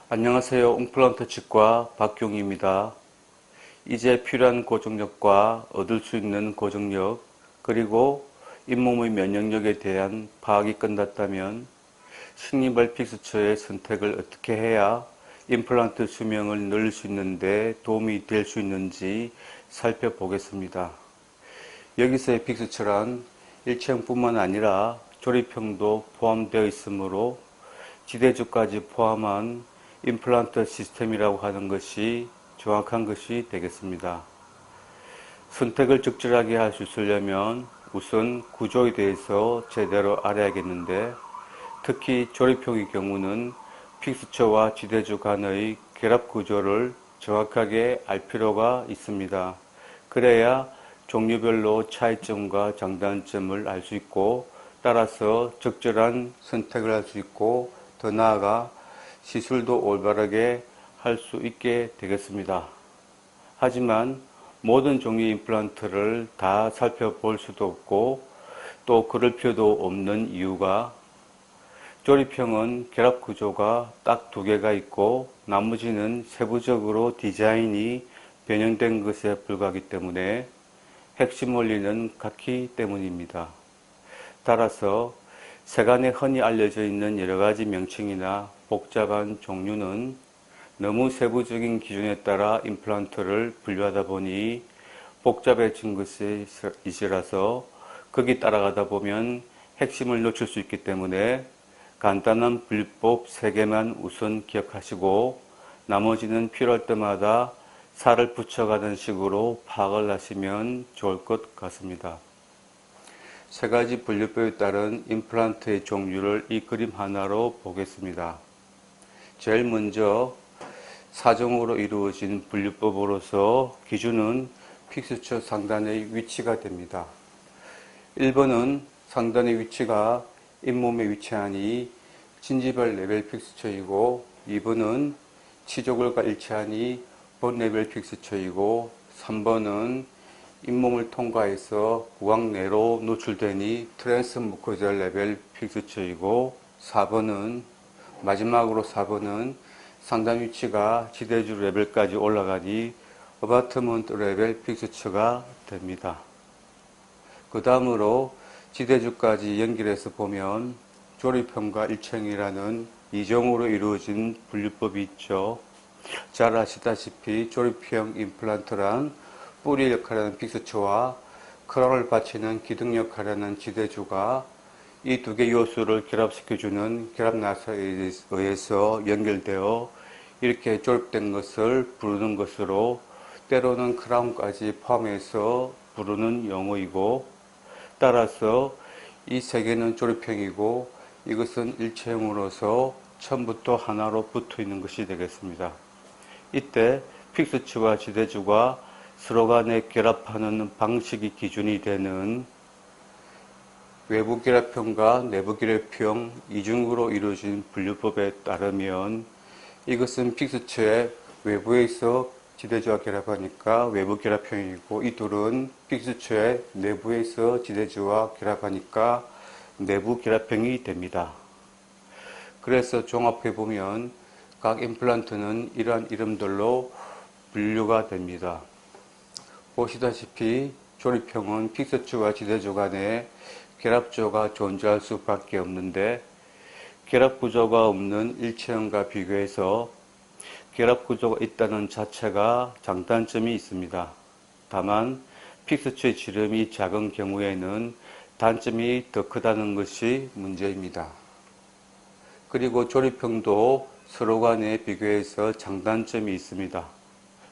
안녕하세요. 임플란트 치과 박경희입니다. 이제 필요한 고정력과 얻을 수 있는 고정력, 그리고 잇몸의 면역력에 대한 파악이 끝났다면 식리발 픽스처의 선택을 어떻게 해야 임플란트 수명을 늘릴 수 있는데 도움이 될 수 있는지 살펴보겠습니다. 여기서의 픽스처란 일체형뿐만 아니라 조립형도 포함되어 있으므로 지대주까지 포함한 임플란트 시스템이라고 하는 것이 정확한 것이 되겠습니다. 선택을 적절하게 할 수 있으려면 우선 구조에 대해서 제대로 알아야겠는데, 특히 조립형의 경우는 픽스처와 지대주 간의 결합 구조를 정확하게 알 필요가 있습니다. 그래야 종류별로 차이점과 장단점을 알 수 있고, 따라서 적절한 선택을 할 수 있고, 더 나아가 시술도 올바르게 할 수 있게 되겠습니다. 하지만 모든 종류의 임플란트를 다 살펴볼 수도 없고 또 그럴 필요도 없는 이유가, 조립형은 결합 구조가 딱 두 개가 있고 나머지는 세부적으로 디자인이 변형된 것에 불과하기 때문에 핵심 원리는 같기 때문입니다. 따라서 세간에 흔히 알려져 있는 여러 가지 명칭이나 복잡한 종류는 너무 세부적인 기준에 따라 임플란트를 분류하다 보니 복잡해진 것이라서 거기 따라가다 보면 핵심을 놓칠 수 있기 때문에 간단한 분류법 3개만 우선 기억하시고 나머지는 필요할 때마다 살을 붙여가는 식으로 파악을 하시면 좋을 것 같습니다. 3가지 분류법에 따른 임플란트의 종류를 이 그림 하나로 보겠습니다. 제일 먼저 사정으로 이루어진 분류법으로서 기준은 픽스처 상단의 위치가 됩니다. 1번은 상단의 위치가 잇몸에 위치하니 진지발 레벨 픽스처이고, 2번은 치조골과 일치하니 본 레벨 픽스처이고, 3번은 잇몸을 통과해서 구강 내로 노출되니 트랜스무코잘 레벨 픽스처이고, 마지막으로 4번은 상단 위치가 지대주 레벨까지 올라가니 어바트먼트 레벨 픽스처가 됩니다. 그 다음으로 지대주까지 연결해서 보면 조립형과 일체형이라는 2종으로 이루어진 분류법이 있죠. 잘 아시다시피 조립형 임플란트란 뿌리 역할하는 픽스처와 크라운을 받치는 기둥 역할하는 지대주가 이 두 개 요소를 결합시켜주는 결합나사에 의해서 연결되어 이렇게 조립된 것을 부르는 것으로, 때로는 크라운까지 포함해서 부르는 용어이고, 따라서 이 3개는 조립형이고 이것은 일체형으로서 처음부터 하나로 붙어 있는 것이 되겠습니다. 이때 픽스처와 지대주가 서로 간에 결합하는 방식이 기준이 되는 외부 결합형과 내부 결합형 2중으로 이루어진 분류법에 따르면 이것은 픽스처의 외부에서 지대주와 결합하니까 외부 결합형이고, 이 둘은 픽스처의 내부에서 지대주와 결합하니까 내부 결합형이 됩니다. 그래서 종합해보면 각 임플란트는 이러한 이름들로 분류가 됩니다. 보시다시피 조립형은 픽스처와 지대주 간에 결합조가 존재할 수밖에 없는데, 결합구조가 없는 일체형과 비교해서 결합구조가 있다는 자체가 장단점이 있습니다. 다만 픽스처의 지름이 작은 경우에는 단점이 더 크다는 것이 문제입니다. 그리고 조립형도 서로 간에 비교해서 장단점이 있습니다.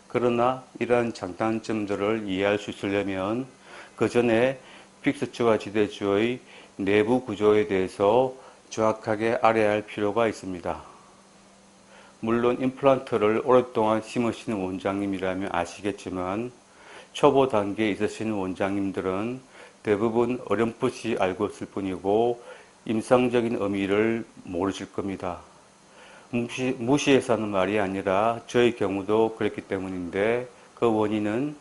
그러나 이러한 장단점들을 이해할 수 있으려면 그 전에 픽스처와 지대주의 내부 구조에 대해서 정확하게 알아야 할 필요가 있습니다. 물론 임플란트를 오랫동안 심으시는 원장님이라면 아시겠지만 초보 단계에 있으시는 원장님들은 대부분 어렴풋이 알고 있을 뿐이고 임상적인 의미를 모르실 겁니다. 무시해서 하는 말이 아니라 저의 경우도 그랬기 때문인데, 그 원인은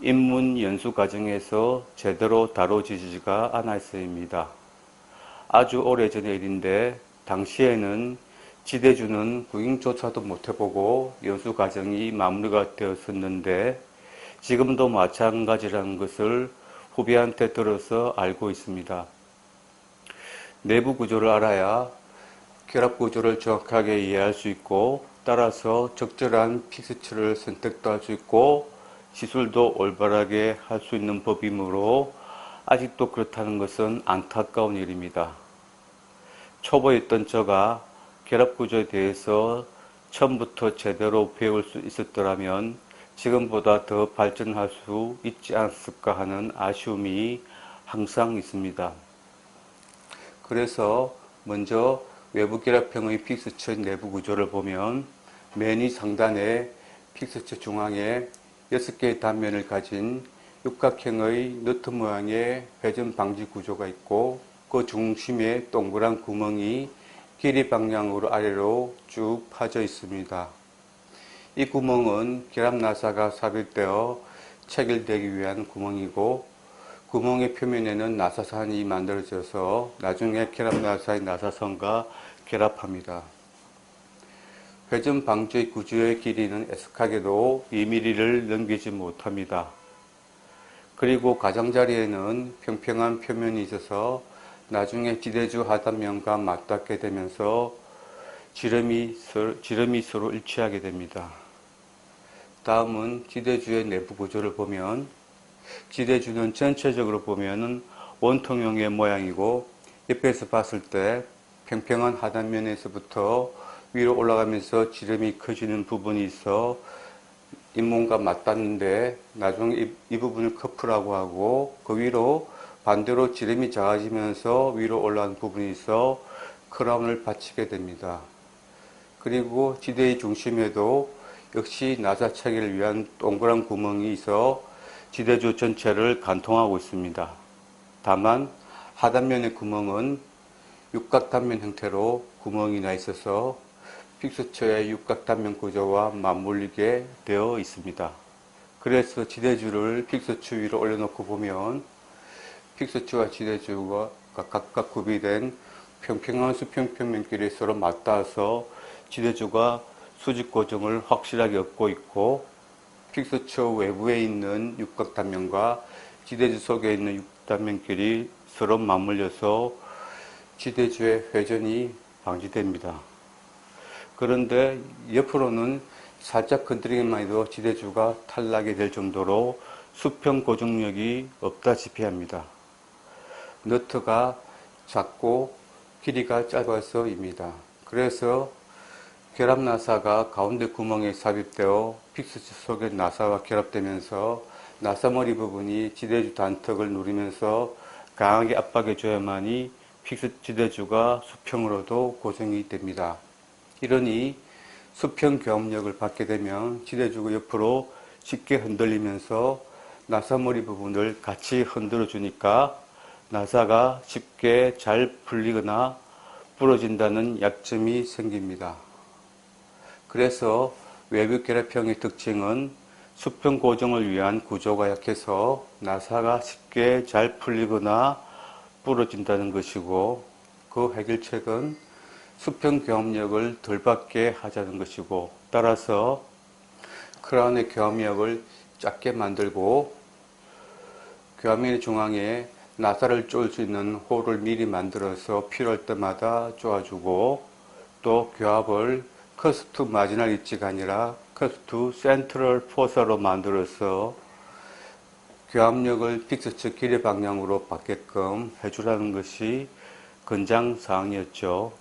입문 연수 과정에서 제대로 다뤄지지가 않았어입니다. 아주 오래전의 일인데 당시에는 지대주는 구인조차도 못해보고 연수 과정이 마무리가 되었었는데 지금도 마찬가지라는 것을 후배한테 들어서 알고 있습니다. 내부 구조를 알아야 결합 구조를 정확하게 이해할 수 있고 따라서 적절한 픽스처를 선택도 할 수 있고 시술도 올바르게 할 수 있는 법이므로 아직도 그렇다는 것은 안타까운 일입니다. 초보였던 저가 결합 구조에 대해서 처음부터 제대로 배울 수 있었더라면 지금보다 더 발전할 수 있지 않았을까 하는 아쉬움이 항상 있습니다. 그래서 먼저 외부 결합형의 픽스처 내부 구조를 보면 맨 상단에 픽스처 중앙에 6개의 단면을 가진 육각형의 너트 모양의 회전 방지 구조가 있고 그 중심에 동그란 구멍이 길이 방향으로 아래로 쭉 파져 있습니다. 이 구멍은 결합 나사가 삽입되어 체결되기 위한 구멍이고 구멍의 표면에는 나사선이 만들어져서 나중에 결합 나사의 나사선과 결합합니다. 회전 방지 구조의 길이는 애석하게도 2mm를 넘기지 못합니다. 그리고 가장자리에는 평평한 표면이 있어서 나중에 지대주 하단면과 맞닿게 되면서 지름이 서로 일치하게 됩니다. 다음은 지대주의 내부 구조를 보면 지대주는 전체적으로 보면 원통형의 모양이고 옆에서 봤을 때 평평한 하단면에서부터 위로 올라가면서 지름이 커지는 부분이 있어 잇몸과 맞닿는데 나중에 이 부분을 커프라고 하고 그 위로 반대로 지름이 작아지면서 위로 올라가는 부분이 있어 크라운을 받치게 됩니다. 그리고 지대의 중심에도 역시 나사 체계를 위한 동그란 구멍이 있어 지대주 전체를 관통하고 있습니다. 다만 하단면의 구멍은 육각단면 형태로 구멍이 나 있어서 픽스처의 육각단면 구조와 맞물리게 되어 있습니다. 그래서 지대주를 픽스처 위로 올려놓고 보면 픽스처와 지대주가 각각 구비된 평평한 수평표면끼리 서로 맞닿아서 지대주가 수직 고정을 확실하게 얻고 있고 픽스처 외부에 있는 육각단면과 지대주 속에 있는 육단면끼리 서로 맞물려서 지대주의 회전이 방지됩니다. 그런데 옆으로는 살짝 건드리기만 해도 지대주가 탈락이 될 정도로 수평 고정력이 없다시피 합니다. 너트가 작고 길이가 짧아서입니다. 그래서 결합 나사가 가운데 구멍에 삽입되어 픽스처 속의 나사와 결합되면서 나사머리 부분이 지대주 단턱을 누리면서 강하게 압박해줘야만이 픽스 지대주가 수평으로도 고정이 됩니다. 이러니 수평 교합력을 받게 되면 지대주가 옆으로 쉽게 흔들리면서 나사머리 부분을 같이 흔들어 주니까 나사가 쉽게 잘 풀리거나 부러진다는 약점이 생깁니다. 그래서 외부 결합형의 특징은 수평 고정을 위한 구조가 약해서 나사가 쉽게 잘 풀리거나 부러진다는 것이고 그 해결책은 수평 교합력을 덜 받게 하자는 것이고 따라서 크라운의 교합력을 작게 만들고 교합면 중앙에 나사를 쪼을 수 있는 홀을 미리 만들어서 필요할 때마다 쪼아주고 또 교합을 커스트 마지널 엣지가 아니라 커스트 센트럴 포서로 만들어서 교합력을 픽스처 길이 방향으로 받게끔 해주라는 것이 권장사항이었죠.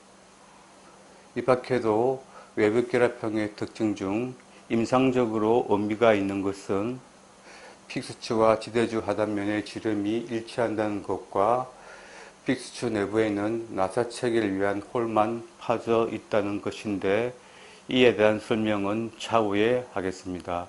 이 밖에도 외부 결합형의 특징 중 임상적으로 의미가 있는 것은 픽스처와 지대주 하단면의 지름이 일치한다는 것과 픽스처 내부에는 나사 체계를 위한 홀만 파져 있다는 것인데 이에 대한 설명은 차후에 하겠습니다.